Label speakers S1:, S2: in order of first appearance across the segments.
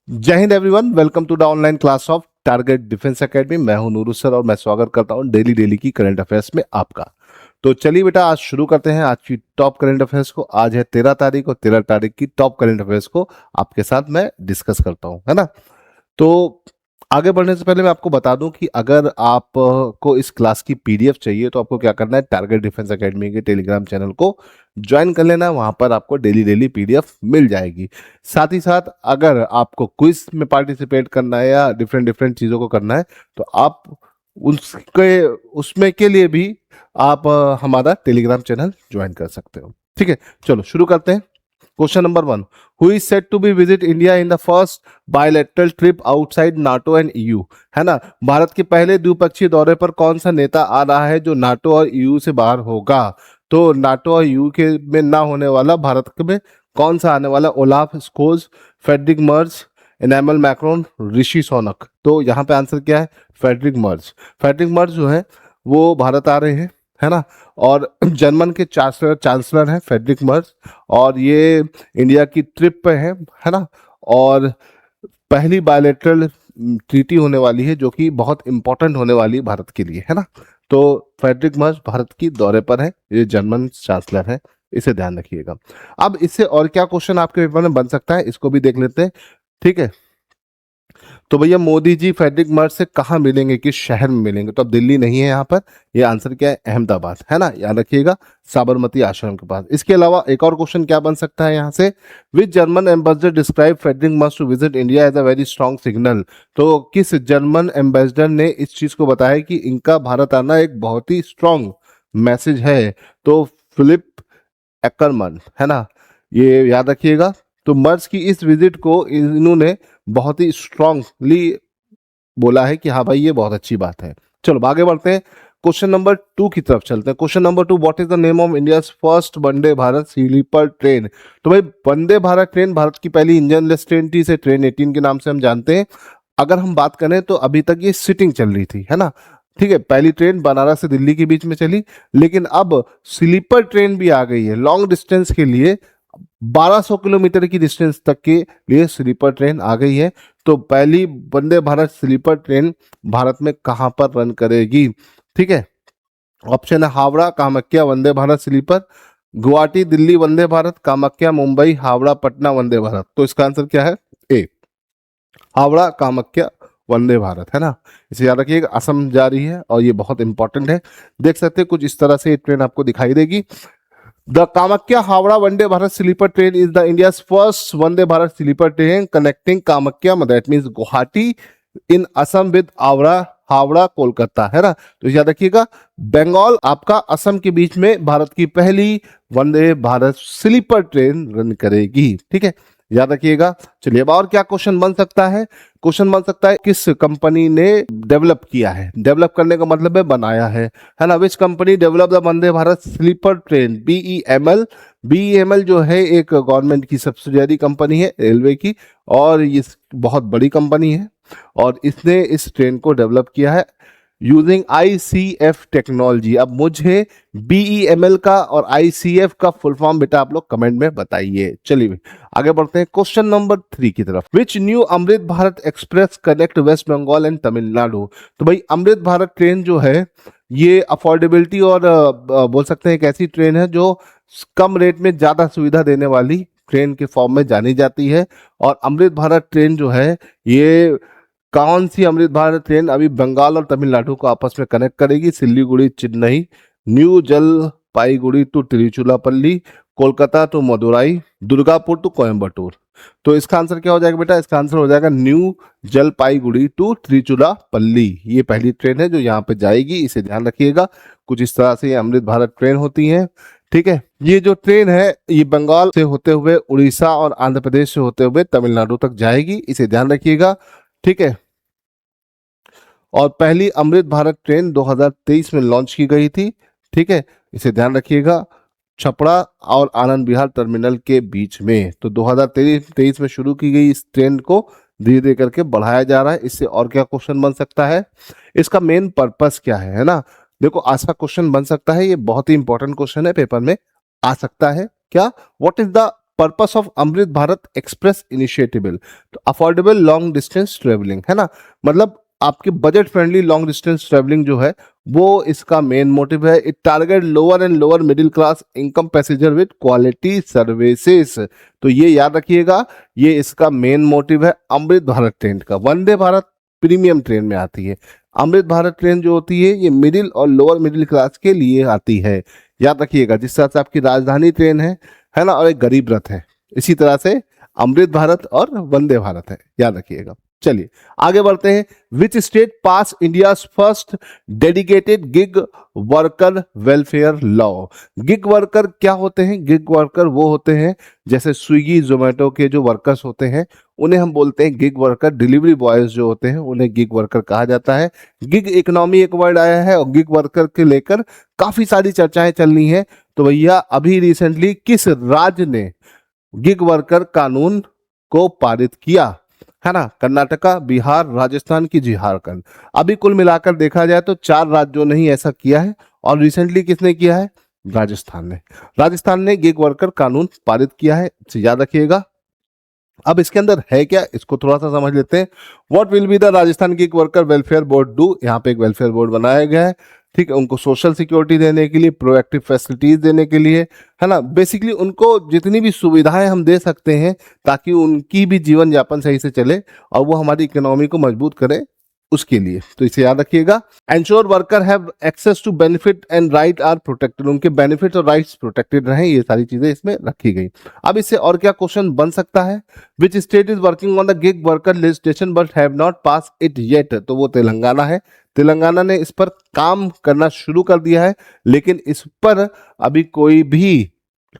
S1: जय हिंद everyone, welcome to the online class of target defence academy. मैं हूं नूरुल सर और मैं स्वागत करता हूं डेली डेली की करंट अफेयर्स में आपका। तो चलिए बेटा, आज शुरू करते हैं आज की टॉप करंट अफेयर्स को। आज है 13 तारीख और 13 तारीख की टॉप करंट अफेयर्स को आपके साथ मैं डिस्कस करता हूं, है ना। तो आगे बढ़ने से पहले मैं आपको बता दूं कि अगर आप को इस क्लास की पीडीएफ चाहिए तो आपको क्या करना है, टारगेट डिफेंस एकेडमी के टेलीग्राम चैनल को ज्वाइन कर लेना। वहां पर आपको डेली डेली पीडीएफ मिल जाएगी। साथ ही साथ अगर आपको क्विज में पार्टिसिपेट करना है या डिफरेंट डिफरेंट चीज़ों को करना है तो आप उसके उसमें के लिए भी आप हमारा टेलीग्राम चैनल ज्वाइन कर सकते हो। ठीक है, चलो शुरू करते हैं। Question number 1, who is set to be visit India in the first bilateral trip outside NATO and EU, है ना। भारत के पहले द्विपक्षीय दौरे पर कौन सा नेता आ रहा है जो नाटो और ईयू से बाहर होगा। तो नाटो और ईयू के में ना होने वाला भारत में कौन सा आने वाला, ओलाफ स्कोल्स, फेडरिक मर्ज, एनामल मैक्रोन, ऋषि सोनक। तो यहाँ पे आंसर क्या है, फेडरिक मर्ज। फेडरिक मर्ज जो है वो भारत आ रहे हैं, है ना। और जर्मन के चांसलर हैं फेडरिक मर्ज, और ये इंडिया की ट्रिप पे है ना। और पहली बायलैटरल ट्रीटी होने वाली है जो कि बहुत इंपॉर्टेंट होने वाली है भारत के लिए, है ना। तो फेडरिक मर्ज भारत की दौरे पर है, ये जर्मन चांसलर है, इसे ध्यान रखिएगा। अब इससे और क्या क्वेश्चन आपके पेपर में बन सकता है, इसको भी देख लेते हैं। ठीक है, तो भैया मोदी जी फेडरिक मर्ज से कहाँ मिलेंगे, किस शहर में मिलेंगे। तो अब दिल्ली नहीं है यहाँ पर, ये आंसर क्या है, अहमदाबाद, है ना, याद रखिएगा, साबरमती आश्रम के पास। इसके अलावा एक और क्वेश्चन क्या बन सकता है यहाँ से, which German ambassador describe Friedrich Merz to visit India as a very strong signal. तो किस जर्मन एम्बेसडर ने इस चीज को बताया कि इनका भारत आना एक बहुत ही स्ट्रॉन्ग मैसेज है। तो फिलिप एक्करमन, है ना, ये याद रखिएगा। तो मर्ज की इस विजिट को इन्होंने बहुत ही स्ट्रांगली बोला है कि हाँ भाई ये बहुत अच्छी बात है। चलो आगे बढ़ते हैं, क्वेश्चन नंबर 2 की तरफ चलते हैं। Question number 2, what is the name of India first Vande Bharat sleeper train. तो भाई वंदे भारत ट्रेन भारत की पहली इंजनलेस ट्रेन थी, इसे ट्रेन 18 के नाम से हम जानते हैं। अगर हम बात करें तो अभी तक ये सिटिंग चल रही थी, है ना। ठीक है, पहली ट्रेन बनारस से दिल्ली के बीच में चली, लेकिन अब स्लीपर ट्रेन भी आ गई है लॉन्ग डिस्टेंस के लिए। 1200 किलोमीटर की डिस्टेंस तक के लिए स्लीपर ट्रेन आ गई है। तो पहली वंदे भारत स्लीपर ट्रेन भारत में कहां पर रन करेगी। ठीक है, ऑप्शन है हावड़ा कामाख्या वंदे भारत स्लीपर, गुवाहाटी दिल्ली वंदे भारत, कामाख्या मुंबई हावड़ा पटना वंदे भारत। तो इसका आंसर क्या है, ए, हावड़ा कामाख्या वंदे भारत, है ना। इसे याद रखिएगा, असम जा रही है और ये बहुत इंपॉर्टेंट है। देख सकते हैं कुछ इस तरह से ये ट्रेन आपको दिखाई देगी। The Kamakya Howrah Vande Bharat sleeper train is the India's first Vande Bharat sleeper train connecting Kamakya, that means Guwahati in Assam with Howrah Kolkata, है ना। तो याद रखिएगा, बंगाल आपका असम के बीच में भारत की पहली वंदे भारत स्लीपर ट्रेन रन करेगी। ठीक है, याद रखिएगा। चलिए अब और क्या क्वेश्चन बन सकता है, क्वेश्चन बन सकता है किस कंपनी ने डेवलप किया है। डेवलप करने का मतलब है बनाया है ना। Which company develop the Vande Bharat sleeper train, BEML. BEML जो है एक गवर्नमेंट की सब्सिडियरी कंपनी है रेलवे की, और ये बहुत बड़ी कंपनी है, और इसने इस ट्रेन को डेवलप किया है यूजिंग आईसीएफ टेक्नोलॉजी। अब मुझे बीईएमएल का और आईसीएफ का फुल फॉर्म बेटा आप लोग कमेंट में बताइए। चलिए आगे बढ़ते हैं क्वेश्चन नंबर 3 की तरफ। Which new Amrit Bharat express connect west Bengal and Tamil Nadu. तो भाई अमृत भारत ट्रेन जो है ये अफोर्डेबिलिटी और बोल सकते हैं एक ऐसी ट्रेन है जो कम रेट में ज्यादा सुविधा देने वाली ट्रेन के फॉर्म में जानी जाती है। और अमृत भारत ट्रेन जो है ये कौन सी अमृत भारत ट्रेन अभी बंगाल और तमिलनाडु को आपस में कनेक्ट करेगी, Siliguri Chennai, new Jalpaiguri to Tiruchirappalli, Kolkata to Madurai, Durgapur to Coimbatore. तो इसका आंसर क्या हो जाएगा बेटा, इसका आंसर हो जाएगा न्यू जलपाईगुड़ी टू तिरुचिरापल्ली। ये पहली ट्रेन है जो यहाँ पे जाएगी, इसे ध्यान रखिएगा। कुछ इस तरह से ये अमृत भारत ट्रेन होती है। ठीक है, ये जो ट्रेन है ये बंगाल से होते हुए उड़ीसा और आंध्र प्रदेश से होते हुए तमिलनाडु तक जाएगी, इसे ध्यान रखिएगा। ठीक है, और पहली अमृत भारत ट्रेन 2023 में लॉन्च की गई थी। ठीक है, इसे ध्यान रखिएगा, छपरा और आनंद विहार टर्मिनल के बीच में। तो 2023 में शुरू की गई इस ट्रेन को धीरे धीरे करके बढ़ाया जा रहा है। इससे और क्या क्वेश्चन बन सकता है, इसका मेन पर्पस क्या है ना। देखो आज का क्वेश्चन बन सकता है, ये बहुत ही इंपॉर्टेंट क्वेश्चन है, पेपर में आ सकता है। क्या, what is the purpose of Amrit Bharat express initiative, तो अफोर्डेबल लॉन्ग डिस्टेंस ट्रेवलिंग है ना, मतलब आपके budget friendly long distance travelling जो है वो इसका मेन मोटिव है। It target lower and lower middle class income passenger with quality services. तो ये याद रखिएगा, ये इसका मेन मोटिव है अमृत भारत ट्रेन का। वंदे भारत प्रीमियम ट्रेन में आती है, अमृत भारत ट्रेन जो होती है ये मिडिल और लोअर मिडिल क्लास के लिए आती है, याद रखिएगा। जिस तरह से आपकी राजधानी ट्रेन है ना, और एक गरीब रथ है, इसी तरह से अमृत भारत और वंदे भारत है, याद रखिएगा। चलिए आगे बढ़ते हैं। Which state pass India first dedicated gig worker welfare law. Gig worker क्या होते हैं? गिग वर्कर वो होते हैं जैसे स्विगी जोमेटो के जो वर्कर्स होते हैं उन्हें हम बोलते हैं गिग वर्कर। डिलीवरी बॉयज जो होते हैं उन्हें गिग वर्कर कहा जाता है। गिग इकोनॉमी एक वर्ड आया है और गिग वर्कर के लेकर काफी सारी चर्चाएं चल रही हैं। तो भैया अभी रिसेंटली किस राज्य ने गिग वर्कर कानून को पारित किया? है ना, कर्नाटका, बिहार, राजस्थान की झारखंड। अभी कुल मिलाकर देखा जाए तो 4 राज्यों ने ही ऐसा किया है और रिसेंटली किसने किया है? राजस्थान ने गिग वर्कर कानून पारित किया है, इसे याद रखिएगा। अब इसके अंदर है क्या, इसको थोड़ा सा समझ लेते हैं। What will be the Rajasthan gig worker welfare board do. यहाँ पे एक वेलफेयर बोर्ड बनाया गया है, ठीक है, उनको सोशल सिक्योरिटी देने के लिए, प्रोएक्टिव फैसिलिटीज देने के लिए, है ना, बेसिकली उनको जितनी भी सुविधाएं हम दे सकते हैं ताकि उनकी भी जीवन यापन सही से चले और वो हमारी इकोनॉमी को मजबूत करे, उसके लिए। तो इसे याद रखिएगा। Ensure worker have access to benefit and right are protected, उनके बेनिफिट और राइट्स प्रोटेक्टेड रहें, ये सारी चीजें इसमें रखी गई। अब इससे और क्या क्वेश्चन बन सकता है? Which state is working on the gig worker legislation but have not pass it yet. तो वो तेलंगाना है। तेलंगाना ने इस पर काम करना शुरू कर दिया है लेकिन इस पर अभी कोई भी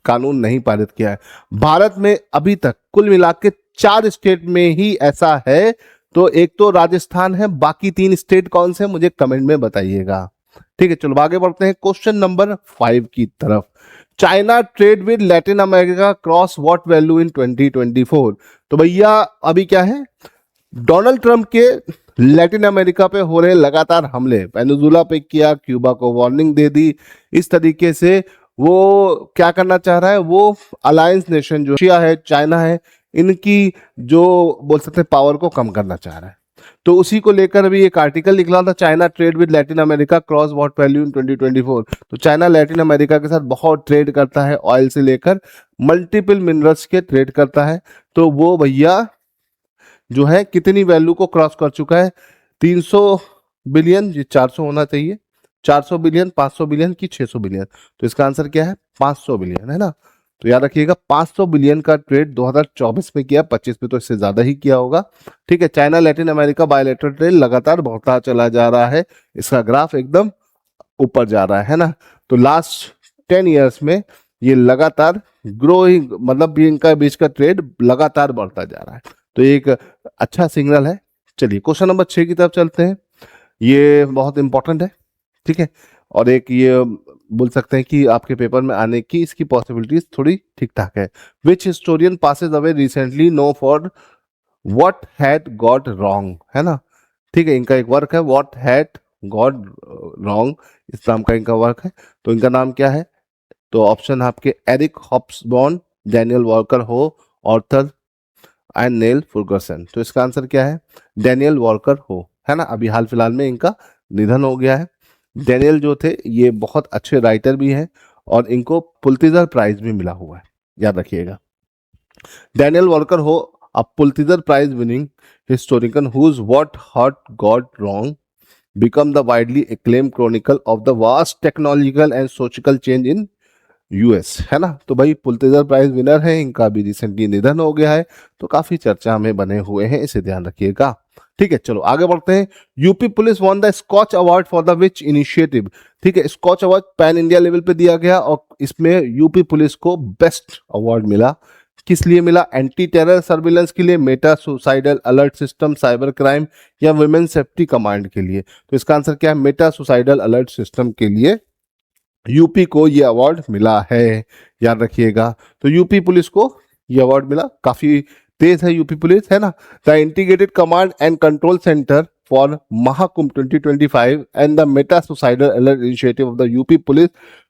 S1: कानून नहीं पारित किया है। भारत में अभी तक कुल मिला के 4 स्टेट में ही ऐसा है। तो एक तो राजस्थान है, बाकी 3 स्टेट कौन से मुझे कमेंट में बताइएगा। ठीक है, चलो आगे बढ़ते हैं क्वेश्चन नंबर 5 की तरफ। China trade with Latin America cross what value in 2024। तो भैया अभी क्या है, डोनाल्ड ट्रंप के लैटिन अमेरिका पे हो रहे लगातार हमले, वेनेजुला पे किया, क्यूबा को वार्निंग दे दी, इस तरीके से वो क्या करना चाह रहा है, वो अलायंस नेशन जो रशिया है, चाइना है, इनकी जो बोल सकते हैं पावर को कम करना चाह रहा है। तो उसी को लेकर अभी एक आर्टिकल निकला था, China trade with Latin America cross what value in 2024। तो चाइना लैटिन अमेरिका के साथ बहुत ट्रेड करता है, ऑयल से लेकर मल्टीपल मिनरल्स के ट्रेड करता है। तो वो भैया जो है कितनी वैल्यू को क्रॉस कर चुका है? 300 बिलियन, ये 400 होना चाहिए, 400 बिलियन, 500 बिलियन की 600 बिलियन। तो इसका आंसर क्या है? 500 बिलियन, है ना। तो याद रखिएगा 500 बिलियन का ट्रेड 2024 में किया, 25 में तो इससे ज्यादा ही किया होगा। ठीक है, China Latin America bilateral trade लगातार बढ़ता चला जा रहा है, इसका ग्राफ एकदम ऊपर जा रहा है ना। तो लास्ट 10 ईयर्स में ये लगातार ग्रोइंग, मतलब इनका बीच का ट्रेड लगातार बढ़ता जा रहा है, तो एक अच्छा सिग्नल है। चलिए क्वेश्चन नंबर 6 की तरफ चलते हैं, ये बहुत इंपॉर्टेंट है, ठीक है, और एक ये बोल सकते हैं कि आपके पेपर में आने की इसकी पॉसिबिलिटीज थोड़ी ठीक ठाक है। Which historian passes away recently known for what had got wrong, है ना, ठीक है, इनका एक वर्क है व्हाट हैड गॉट रॉन्ग, इस नाम का इनका वर्क है। तो इनका नाम क्या है? तो ऑप्शन आपके एरिक हॉब्सबॉर्न, डैनियल वॉकर हो, ऑर्थर एंड नेल फर्गसन। तो इसका आंसर क्या है? डैनियल वॉकर हो, है ना। अभी हाल फिलहाल में इनका निधन हो गया है। डैनियल जो थे ये बहुत अच्छे राइटर भी हैं और इनको पुलित्जर प्राइज भी मिला हुआ है, याद रखिएगा। डैनियल वॉकर हो, a Pulitzer prize winning historian whose what had got wrong become the widely acclaimed chronicle of the vast technological and social change in US, है ना। तो भाई पुलित्जर प्राइज विनर है, इनका भी रिसेंटली निधन हो गया है, तो काफी चर्चा में बने हुए हैं, इसे ध्यान रखिएगा। ठीक है, चलो आगे बढ़ते हैं। UP police won the Scotch award for the which initiative. ठीक है, Scotch award pan India level पे दिया गया और इसमें यूपी पुलिस को बेस्ट अवार्ड मिला। किस लिए मिला? एंटी टेरर सर्विलेंस के लिए, Meta suicidal alert system, cyber crime या वुमेन सेफ्टी कमांड के लिए। तो इसका आंसर क्या है? मेटा सुसाइडल अलर्ट सिस्टम के लिए यूपी को ये अवार्ड मिला है, याद रखिएगा। तो यूपी पुलिस को ये अवार्ड मिला, काफी तेज है यूपी पुलिस, है ना। The integrated command and control centre for Mahakumbh 2025 and the Meta suicidal alert initiative of the UP police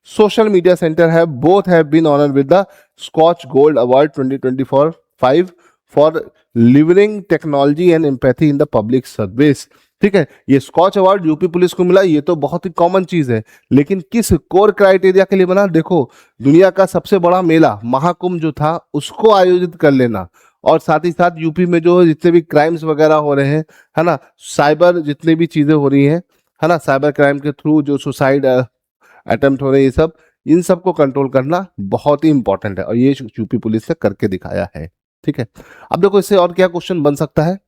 S1: social media centre have both have been honoured with the Skoch gold award 2024 for leveraging technology and empathy in the public service. ठीक है, ये scotch award UP police को मिला, ये तो बहुत ही common चीज है, लेकिन किस कोर क्राइटेरिया के लिए बना? देखो, दुनिया का सबसे बड़ा मेला महाकुंभ जो था उसको आयोजित कर लेना, और साथ ही साथ यूपी में जो जितने भी क्राइम्स वगैरह हो रहे हैं, है ना, साइबर जितनी भी चीजें हो रही हैं, है ना, साइबर क्राइम के थ्रू जो सुसाइड अटेम्प्ट हो रहे हैं, ये सब, इन सब को कंट्रोल करना बहुत ही इंपॉर्टेंट है, और ये यूपी पुलिस ने करके दिखाया है। ठीक है, अब देखो इससे और क्या क्वेश्चन बन सकता है।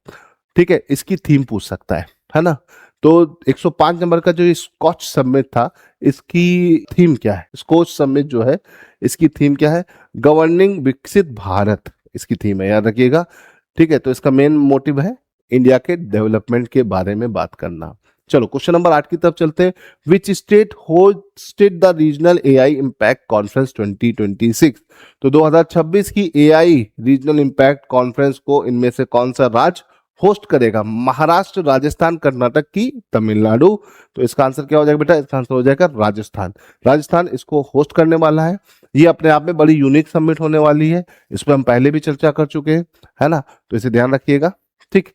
S1: ठीक है, इसकी थीम पूछ सकता है ना। तो 105 नंबर का जो ये स्कॉच समिट था, इसकी थीम क्या है? स्कॉच समिट जो है, इसकी थीम क्या है? गवर्निंग विकसित भारत इसकी थीम है, याद रखिएगा। ठीक है, तो इसका मेन मोटिव है इंडिया के डेवलपमेंट के बारे में बात करना। चलो क्वेश्चन नंबर 8 की तरफ चलते हैं। Which state hosted the regional AI impact conference 2026? तो 2026 की एआई रीजनल इम्पैक्ट कॉन्फ्रेंस को इनमें से कौन सा राज्य होस्ट करेगा? महाराष्ट्र, राजस्थान, कर्नाटक की तमिलनाडु? तो इसका आंसर क्या हो जाएगा बेटा? इसका आंसर हो जाएगा राजस्थान। राजस्थान इसको होस्ट करने वाला है। ये अपने आप में बड़ी यूनिक समिट होने वाली है, इस पर हम पहले भी चर्चा कर चुके हैं, है ना, तो इसे ध्यान रखिएगा। ठीक,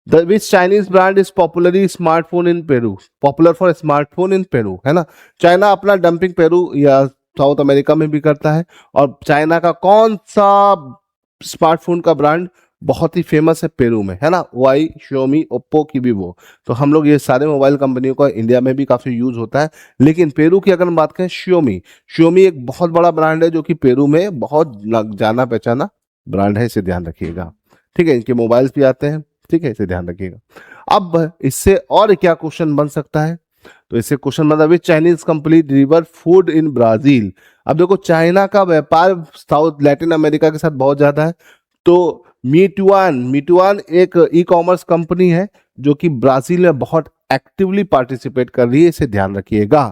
S1: the which Chinese brand is popularly smartphone in Peru? Popular for smartphone in Peru, है ना। चाइना अपना डंपिंग पेरू या साउथ अमेरिका में भी करता है, और चाइना का कौन सा स्मार्टफोन का ब्रांड बहुत ही फेमस है पेरू में, है ना? वाई, Xiaomi, ओप्पो की वीवो। तो हम लोग ये सारे मोबाइल कंपनियों का इंडिया में भी काफी यूज होता है, लेकिन पेरू की अगर हम बात करें, Xiaomi एक बहुत बड़ा ब्रांड है जो कि पेरू में बहुत जाना पहचाना ब्रांड है, इसे ध्यान रखिएगा। ठीक है, इनके मोबाइल्स भी आते हैं। ठीक है, इसे ध्यान रखिएगा। अब इससे और क्या क्वेश्चन बन सकता है? तो इससे क्वेश्चन मतलब which Chinese company deliver food in Brazil? अब देखो, चाइना का व्यापार साउथ लैटिन अमेरिका के साथ बहुत ज्यादा है, तो मीटुआन एक ई कॉमर्स कंपनी है जो कि ब्राजील में बहुत एक्टिवली पार्टिसिपेट कर रही है, इसे ध्यान रखिएगा।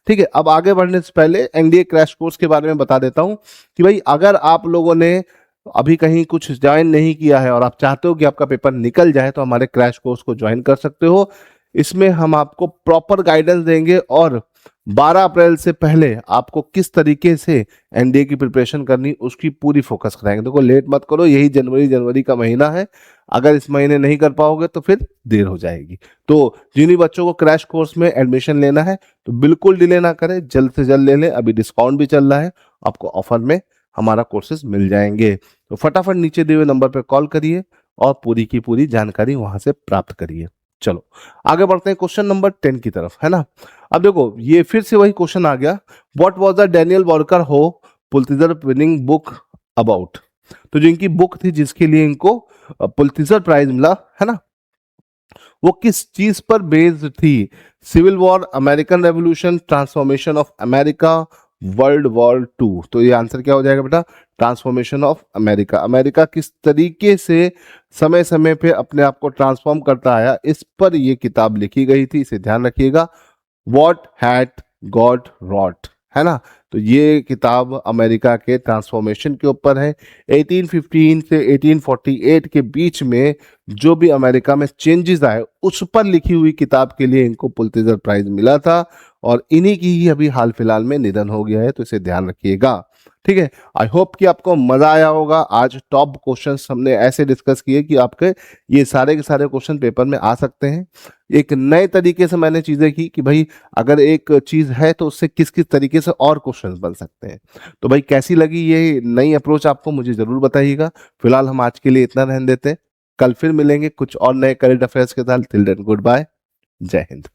S1: ठीक है, अब आगे बढ़ने से पहले एनडीए क्रैश कोर्स के बारे में बता देता हूं कि भाई अगर आप लोगों ने अभी कहीं कुछ ज्वाइन नहीं किया है और आप चाहते हो कि आपका पेपर निकल जाए, तो हमारे क्रैश कोर्स को ज्वाइन कर सकते हो। इसमें हम आपको प्रॉपर गाइडेंस देंगे, और 12 अप्रैल से पहले आपको किस तरीके से एनडीए की प्रिपरेशन करनी उसकी पूरी फोकस कराएंगे। देखो, लेट मत करो, यही जनवरी का महीना है, अगर इस महीने नहीं कर पाओगे तो फिर देर हो जाएगी। तो जिन्हीं बच्चों को क्रैश कोर्स में एडमिशन लेना है तो बिल्कुल डिले ना करें, जल्द से जल्द ले लें, अभी डिस्काउंट भी चल रहा है, आपको ऑफर में हमारा कोर्सेज मिल जाएंगे। तो फटाफट नीचे दिए हुए नंबर पर कॉल करिए और पूरी की पूरी जानकारी वहां से प्राप्त करिए। चलो आगे बढ़ते हैं क्वेश्चन नंबर 10 की तरफ, है ना। अब देखो, ये फिर से वही क्वेश्चन आ गया, what was the Daniel Volker हो पुलित्जर विनिंग बुक अबाउट? तो जो इनकी बुक थी जिसके लिए इनको पुलित्जर प्राइज मिला, है ना, वो किस चीज पर बेस्ड थी? Civil war, American revolution, transformation of America, world war 2? तो ये आंसर क्या हो जाएगा बेटा? Transformation of America. अमेरिका किस तरीके से समय समय पे अपने आप को ट्रांसफॉर्म करता आया, इस पर ये किताब लिखी गई थी, इसे ध्यान रखिएगा। व्हाट हैड गॉड रॉट, है ना। तो ये किताब अमेरिका के ट्रांसफॉर्मेशन के ऊपर है। 1815 से 1848 के बीच में जो भी अमेरिका में चेंजेस आए उस पर लिखी हुई किताब के लिए इनको पुलित्जर प्राइज मिला था, और इन्हीं की ही अभी हाल फिलहाल में निधन हो गया है, तो इसे ध्यान रखिएगा। ठीक है, आई होप कि आपको मजा आया होगा। आज टॉप क्वेश्चंस हमने ऐसे डिस्कस किए कि आपके ये सारे के सारे क्वेश्चन पेपर में आ सकते हैं। एक नए तरीके से मैंने चीजें की कि भाई अगर एक चीज है तो उससे किस किस तरीके से और क्वेश्चंस बन सकते हैं। तो भाई कैसी लगी ये नई अप्रोच आपको, मुझे जरूर बताइएगा। फिलहाल हम आज के लिए इतना रहने देते हैं, कल फिर मिलेंगे कुछ और नए करंट अफेयर्स के साथ। टिल देन गुड बाय, जय हिंद।